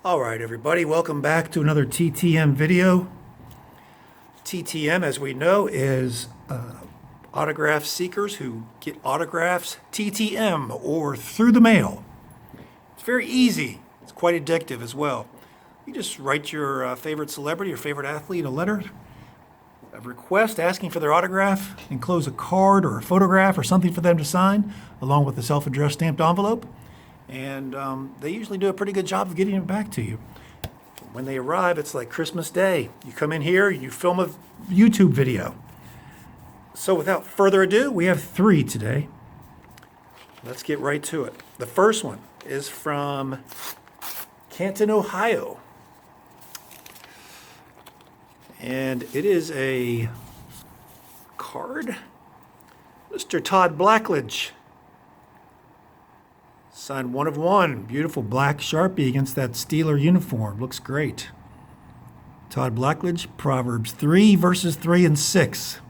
All right, everybody, welcome back to another TTM video. TTM, as we know, is autograph seekers who get autographs TTM or through the mail. It's very easy. It's quite addictive as well. You just write your favorite celebrity or favorite athlete a letter, a request asking for their autograph, enclose a card or a photograph or something for them to sign, along with a self-addressed stamped envelope. And they usually do a pretty good job of getting it back to you. When they arrive, it's like Christmas Day. You come in here, you film a YouTube video. So without further ado, we have 3 today. Let's get right to it. The first one is from Canton, Ohio. And it is a card. Mr. Todd Blackledge. Signed 1 of 1. Beautiful black Sharpie against that Steeler uniform. Looks great. Todd Blackledge, Proverbs 3, verses 3 and 6.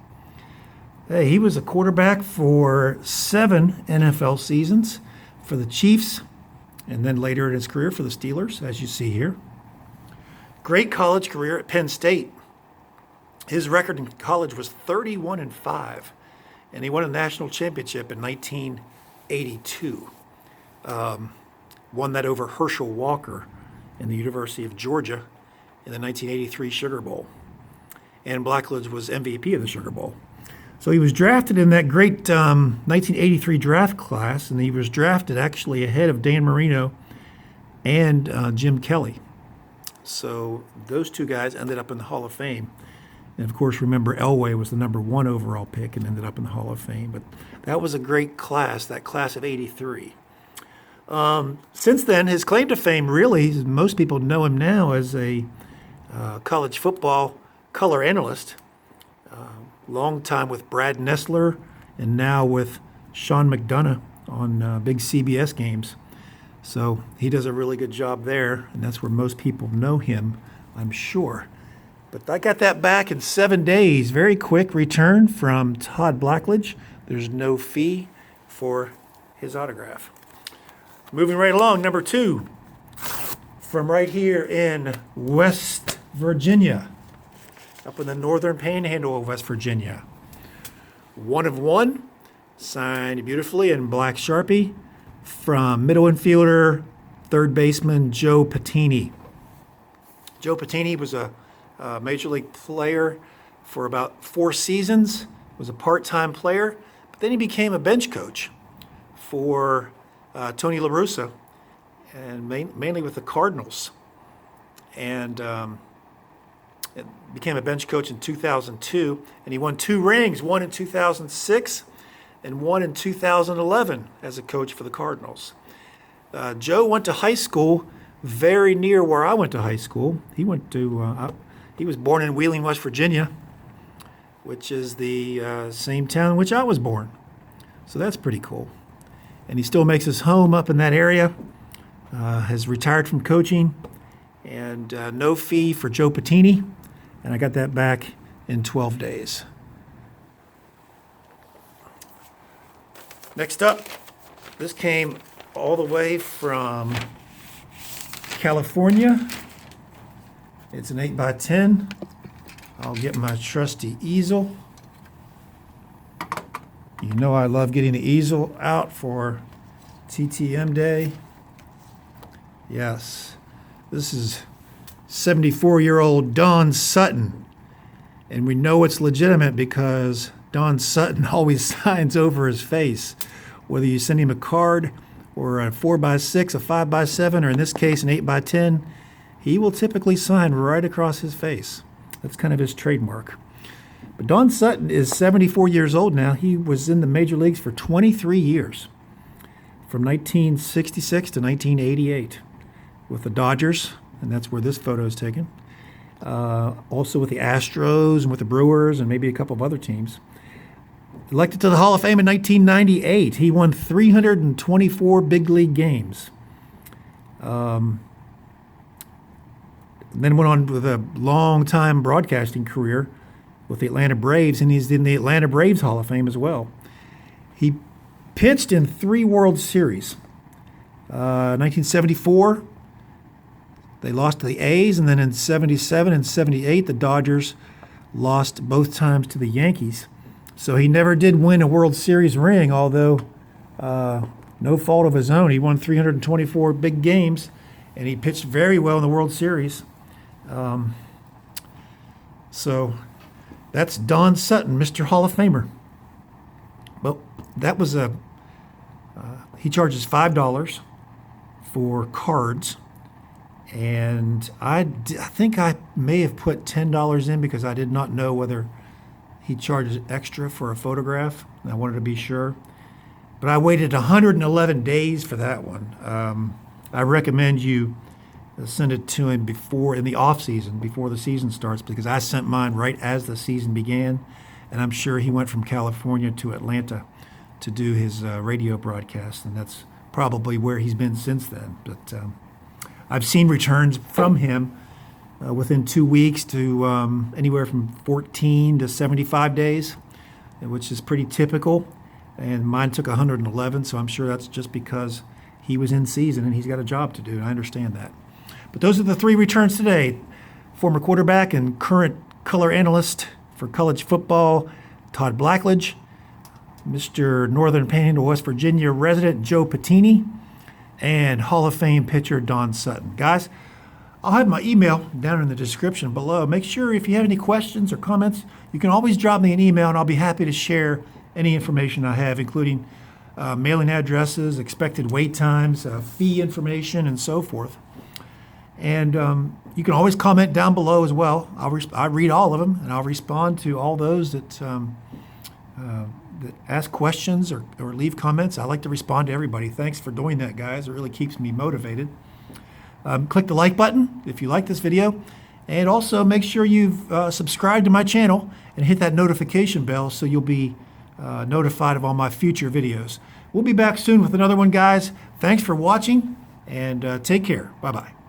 Hey, he was a quarterback for 7 NFL seasons for the Chiefs, and then later in his career for the Steelers, as you see here. Great college career at Penn State. His record in college was 31-5, and he won a national championship in 1982. Won that over Herschel Walker in the University of Georgia in the 1983 Sugar Bowl. And Blackledge was MVP of the Sugar Bowl. So he was drafted in that great 1983 draft class, and he was drafted actually ahead of Dan Marino and Jim Kelly. So those 2 guys ended up in the Hall of Fame. And of course, remember, Elway was the number 1 overall pick and ended up in the Hall of Fame. But that was a great class, that class of 83. Since then, his claim to fame really, most people know him now as a college football color analyst. Long time with Brad Nessler and now with Sean McDonough on big CBS games. So he does a really good job there, and that's where most people know him, I'm sure. But I got that back in 7 days. Very quick return from Todd Blackledge. There's no fee for his autograph. Moving right along, number 2, from right here in West Virginia, up in the northern panhandle of West Virginia. 1 of 1, signed beautifully in black Sharpie from middle infielder, third baseman Joe Pettini. Joe Pettini was a major league player for about 4 seasons, was a part-time player, but then he became a bench coach for Tony La Russa, and mainly with the Cardinals, and became a bench coach in 2002, and he won 2 rings, one in 2006 and one in 2011 as a coach for the Cardinals. Joe went to high school very near where I went to high school. He was born in Wheeling, West Virginia, which is the same town in which I was born. So that's pretty cool. And he still makes his home up in that area, has retired from coaching, and no fee for Joe Pettini, and I got that back in 12 days. Next up, this came all the way from California. It's an 8x10. I'll get my trusty easel. You know I love getting the easel out for TTM Day. Yes, this is 74-year-old Don Sutton. And we know it's legitimate because Don Sutton always signs over his face. Whether you send him a card or a 4x6, a 5x7, or in this case an 8x10, he will typically sign right across his face. That's kind of his trademark. But Don Sutton is 74 years old now. He was in the major leagues for 23 years, from 1966 to 1988 with the Dodgers, and that's where this photo is taken. Also with the Astros and with the Brewers and maybe a couple of other teams. Elected to the Hall of Fame in 1998. He won 324 big league games. Then went on with a long-time broadcasting career with the Atlanta Braves, and he's in the Atlanta Braves Hall of Fame as well. He pitched in 3 World Series. 1974, They lost to the A's, and then in 77 and 78, the Dodgers lost both times to the Yankees. So he never did win a World Series ring, although no fault of his own. He won 324 big games, and he pitched very well in the World Series. So that's Don Sutton, Mr. Hall of Famer. Well, that was he charges $5 for cards. And I think I may have put $10 in because I did not know whether he charges extra for a photograph. I wanted to be sure. But I waited 111 days for that one. I recommend you send it to him in the off season, before the season starts, because I sent mine right as the season began. And I'm sure he went from California to Atlanta to do his radio broadcast. And that's probably where he's been since then. But I've seen returns from him within 2 weeks to anywhere from 14 to 75 days, which is pretty typical. And mine took 111, so I'm sure that's just because he was in season and he's got a job to do, and I understand that. But those are the 3 returns today. Former quarterback and current color analyst for college football, Todd Blackledge. Mr. Northern Panhandle, West Virginia resident, Joe Pettini. And Hall of Fame pitcher Don Sutton. Guys, I'll have my email down in the description below. Make sure if you have any questions or comments, you can always drop me an email, and I'll be happy to share any information I have, including mailing addresses, expected wait times, fee information, and so forth. And you can always comment down below as well. I read all of them, and I'll respond to all those that ask questions or leave comments. I like to respond to everybody. Thanks for doing that, guys. It really keeps me motivated. Click the like button if you like this video. And also make sure you've subscribed to my channel and hit that notification bell so you'll be notified of all my future videos. We'll be back soon with another one, guys. Thanks for watching, and take care. Bye-bye.